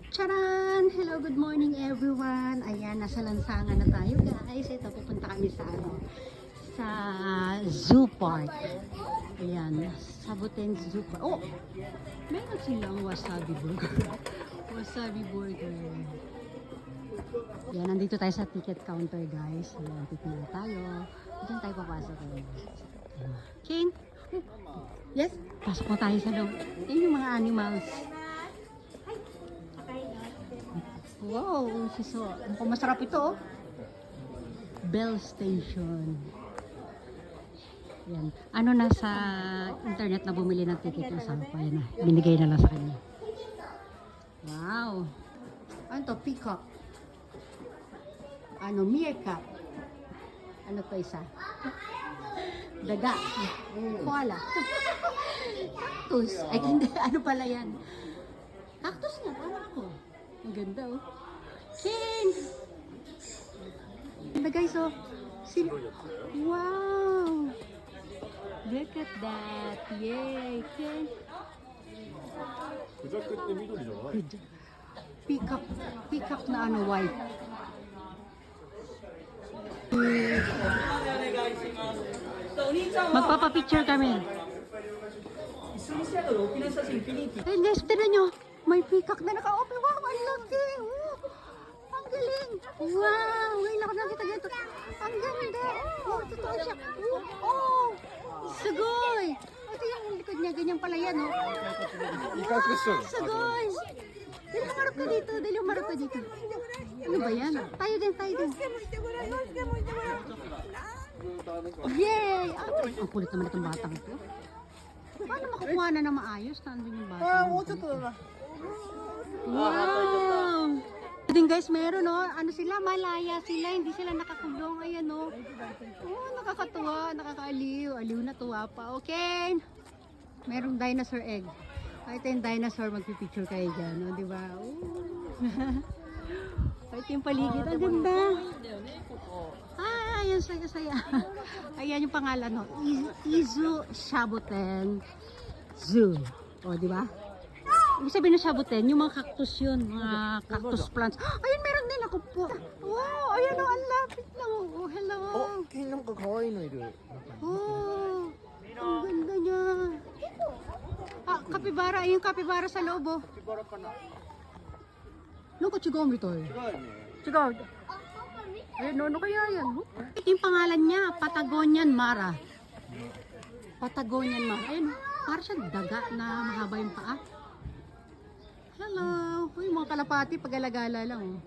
Charan! Hello, good morning everyone. Ayan, nasa lansangan na tayo guys. Ito, pupunta kami sa sa Zoo Park. Ayan, Sabuten Zoo Park. Oh! Meron silang wasabi burger. Wasabi burger. Ayan, nandito tayo sa ticket counter guys. Ayan, titignan tayo. Diyan tayo papasok. Kane? Yes? Pasok po tayo sa loob. Ayan yung mga animals. Wow, siso. Mukhang masarap ito, oh. Bell Station. Yan. Ano na sa internet na bumili ng ticket na sampa. Yan na. Binigay na lang sa kanya. Wow. Ano to? Peacock. Ano? Meerkat. Ano to isa? Daga. Koala. Cactus. Ay, hindi. Ano pala yan? Cactus nga. Tama ako. Ang ganda, oh. King! Ganda guys, oh. Wow! Look at that! Yay! King! Good. Peacock. Peacock na ano, white. Magpapapicture kami. Hey guys, tinan nyo. May peacock na naka-open. Wow, ang laki! Oh, ang galing! Wow! Ngayon ako nakita ganito. Ang ganda! Oh, totoo siya. Oh! Sugoy! Ito yung likod niya. Ganyan pala yan, oh. Sugoy! Dali umarap ka dito. Dali umarap ka dito. Ano ba yan? Tayo din, tayo din. Yay! Ang kulit naman itong batang ito. Paano makukuha na ng maayos? Nandun yung bata. Wow! Din guys, meron, no? Ano sila? Malaya sila. Hindi sila nakakulong. Ayan, no? Oh, nakakatuwa. Nakakaaliw. Aliw na tuwa pa. Okay. Merong dinosaur egg. Ito yung dinosaur. Magpipicture kayo dyan, no? Diba? Ito yung paligid. Ang ganda. Ah, ayan, saya-saya. Ayan yung pangalan, no? Izu Sabuten Zoo. O, diba? Ibig sabihin na Sabuten, yung mga cactus yun, mga cactus plants. Ayun, meron din ako po. Wow, ayun o, ang lapit lang. Oh, hello. Oh, kailan ka kawaii no iru. Oh, ang ganda niya. Ah, kapibara, yung kapibara sa loob, oh. Kapibara ka na. Naku, chigaw mo ito, eh. Chigaw. Ayun, ano kaya yan? Ito yung pangalan niya, Patagonian Mara. Patagonian Mara. Ayun, parang siya daga na mahaba yung paa. Hello! Uy, mga kalapati, pag-alagala lang. Oh.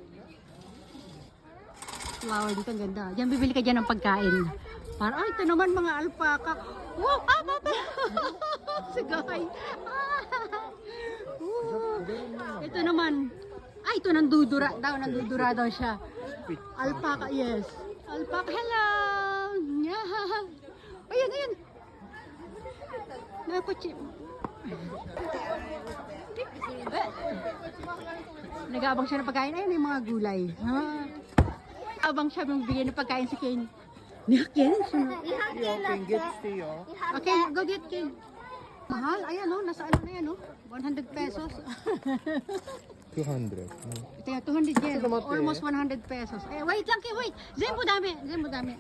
Wow, dito ang ganda. Diyan, bibili ka dyan ng pagkain. Para, ay, ito naman mga alpaka. Wow, baba! Sigay! Ito naman. Ay, ito nandudura daw. Nandudura daw siya. Alpaka, yes. Alpaka, hello! Ayun, ayun. Nakakutsi. Nag-aabang siya ng pagkain. Ayun yung mga gulay. Abang siya ng bigyan ng pagkain si Kane. Niya Kane? Okay, go get Kane. Mahal? Ayan o, nasa ano na yan o. 100 pesos. 200. Ito yung 200 yen. Almost 100 pesos. Ay, wait lang Kane, wait. Zembo dami. Zembo dami.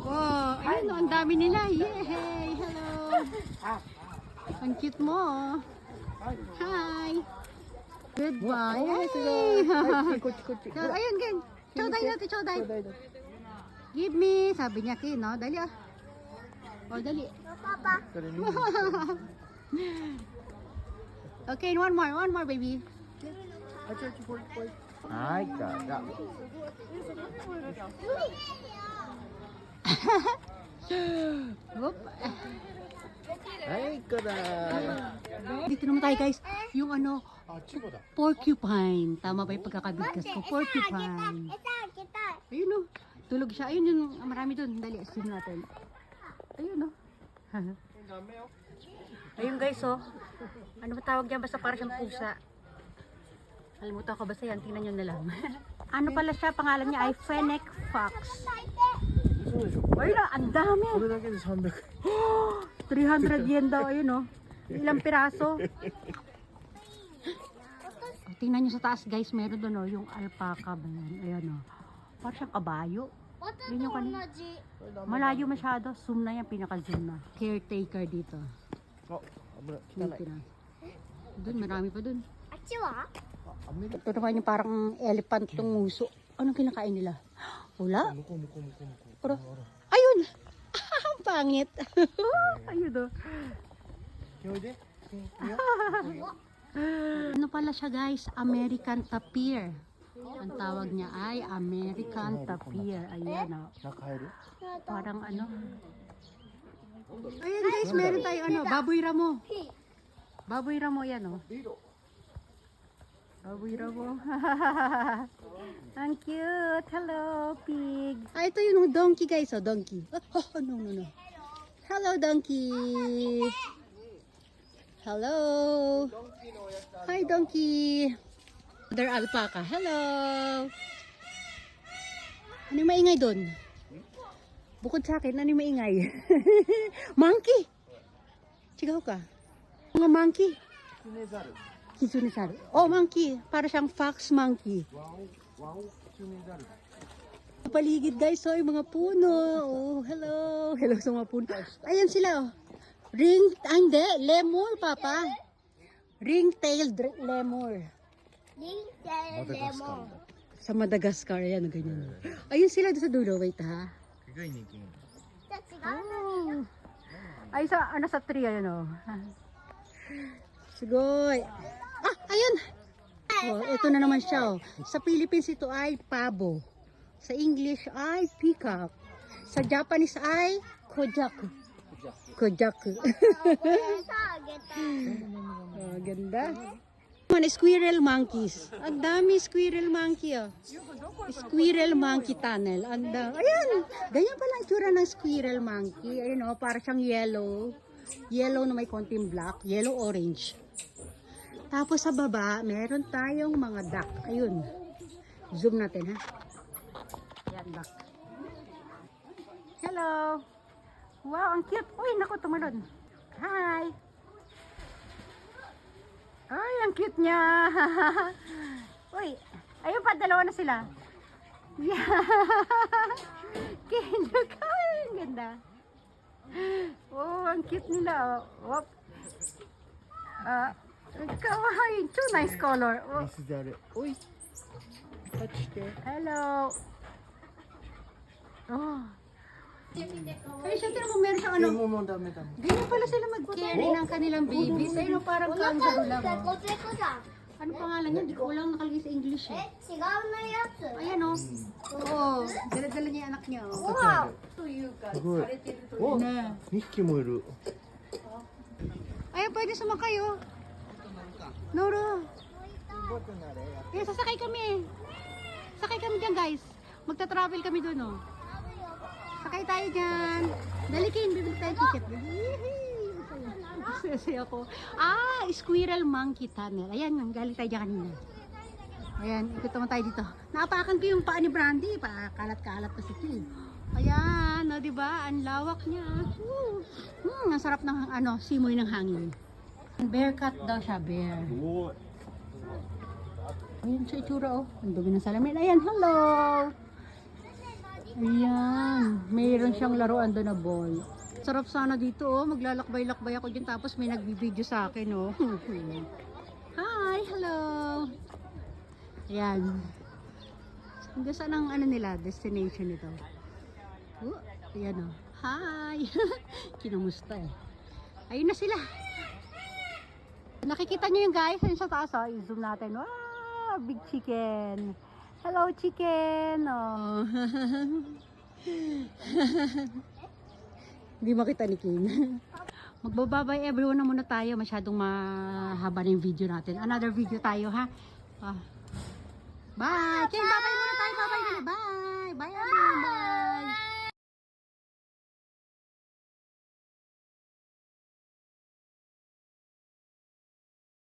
Oh, ayun o, ang dami nila. Yay! Hello! Ang cute mo. Hi. Goodbye. Ayun, Ken. Choday natin, choday. Give me. Sabi niya, Ken, no? Dali ah. O, dali. Papa. Okay, one more, baby. Ay, kada. Whoop. Ay, kada. Dito naman tayo guys, yung ano, porcupine. Tama ba yung pagkakabigkas ko? Porcupine. Ayun o, tulog siya. Ayun yung marami doon. Dali, zoom natin. Ayun o. Ayun guys o. Ano ba tawag dyan? Basta para siyang pusa. Kalimutan ko basta yan. Tingnan nyo na lang. Ano pala siya? Pangalan niya ay Fennec Fox. Ayun o, ang dami. 300 yen daw. Ayun o. Ilang piraso? tingnan nyo sa taas guys, meron doon yung alpaca ba yan? Ayan o. Parang siyang kabayo. Yun yung kanina. Malayo masyado. Zoom na yan, pinaka-zoom na. Caretaker dito. Oh, abra. Maintenance. Doon, marami pa doon. あっちは Ito naman yung parang elephant tong nguso. Anong kinakain nila? Wala? Muko, muko, muko, muko. Pero, ayun! Ang pangit. Ayun o. Kyoide? Ano pala siya guys? American tapir. Ang tawag niya ay American tapir. Ayan o. Nakairu? Parang ano. Ayan guys, meron tayo ano, baboy ramo. Baboy ramo yan o. Baboy ramo. Ang cute. Hello, pig. Ah, ito yung donkey guys, oh, donkey. Oh, no, no, no. Hello, donkey. Hello. Hi, donkey. Mother alpaca. Hello. Ano yung maingay doon? Bukod sa akin, ano yung maingay? Monkey. Sigaw ka. Mga monkey. Kinezaru. Kitsune-zaru. Oh, monkey. Para siyang fox monkey. Wow, wow, kinezaru. Paligid guys, oh, yung mga puno. Oh, hello. Hello sa mga puno. Ayan sila, oh. Hindi, lemur, papa. Ring-tailed lemur. リンテルレモン Sa Madagascar, ayan, ganyan. Ayun sila doon sa dulo, wait ha. 意外に金。 じゃあ違う Oh. Ay, sa, ano sa tree, ayan, oh. Sugoy. Ah, ayun. Oh, ito na naman siya, oh. Sa Philippines, ito ay pabo. Sa English ay peacock. Sa Japanese ay kojaku. Kojaku. これさあげた Oh, ganda. Mga squirrel monkeys. Ang dami squirrel monkey, oh. Squirrel monkey tunnel. Ayan. Ganyan pala ang itsura ng squirrel monkey. Ayun, oh, para siyang yellow. Yellow na may konting black. Yellow-orange. Tapos sa baba, meron tayong mga duck. Ayun. Zoom natin, ha. Ayan, duck. Hello. Wow, ang cute. Uy, naku, tumalon. Hi. Ay, ang cute niya. Uy, ayun pa, dalawa na sila. Yeah. Kinyo ka. Ang ganda. Oh, ang cute nila. Oh. Kawaii. Too nice color. Oh. リスザル。おい。タッチして。 Hello. Oh. Ay, siya tira mo meron siyang ano. もうダメダメ。 Ganyan pala sila mag-carry ng kanilang babies. Ayun, oh, parang お腹 kangaroo って lang. こ Oh. てこじゃん Ano pangalan niya? Hindi ko lang nakalagay sa English eh. 違うのやつ Ayan oh. Oo. Dala-dala niya yung anak niya oh. わ すごい。お、 Na. 2匹もいる。 Ayan, pwede sumakay oh. Noro. Ayan, sasakay kami. Sakay kami dyan guys. Magta-travel kami dun oh. Sakay tayo dyan. Dalikin, bibili tayo ticket. Sasaya ako. Ah, squirrel monkey tunnel. Ayan, galing tayo dyan kanina. Ayan, ikot naman tayo dito. Naapakan ko yung paa ni Brandy. Kalat-kalat kasi ito eh. Ayan, o diba? Ang lawak niya. Ang sarap ng ano, simoy ng hangin. Bear cat daw siya, bear. おい。 Ayan siya itsura oh. Ang dumi ng salamin. Ayan, hello! Ayan, mayroon siyang laruan doon na ball. Sarap sana dito oh. Maglalakbay-lakbay ako dyan tapos may nagbibideo sa akin oh. Hi, hello! Ayan. Hanggang saan ang ano nila, destination nito? Oh, ayan oh. Hi! Kinamusta eh. Ayun na sila. Nakikita nyo yung guys, ayun sa taas oh. I-zoom natin. Wow, big chicken. Hello chicken. Oh. Hindi makita ni Kim. Magbababay everyone na muna tayo. Masyadong mahaba na yung video natin. Another video tayo ha. Ah. Bye! Kim, bye-bye muna tayo. Bye-bye muna. Bye!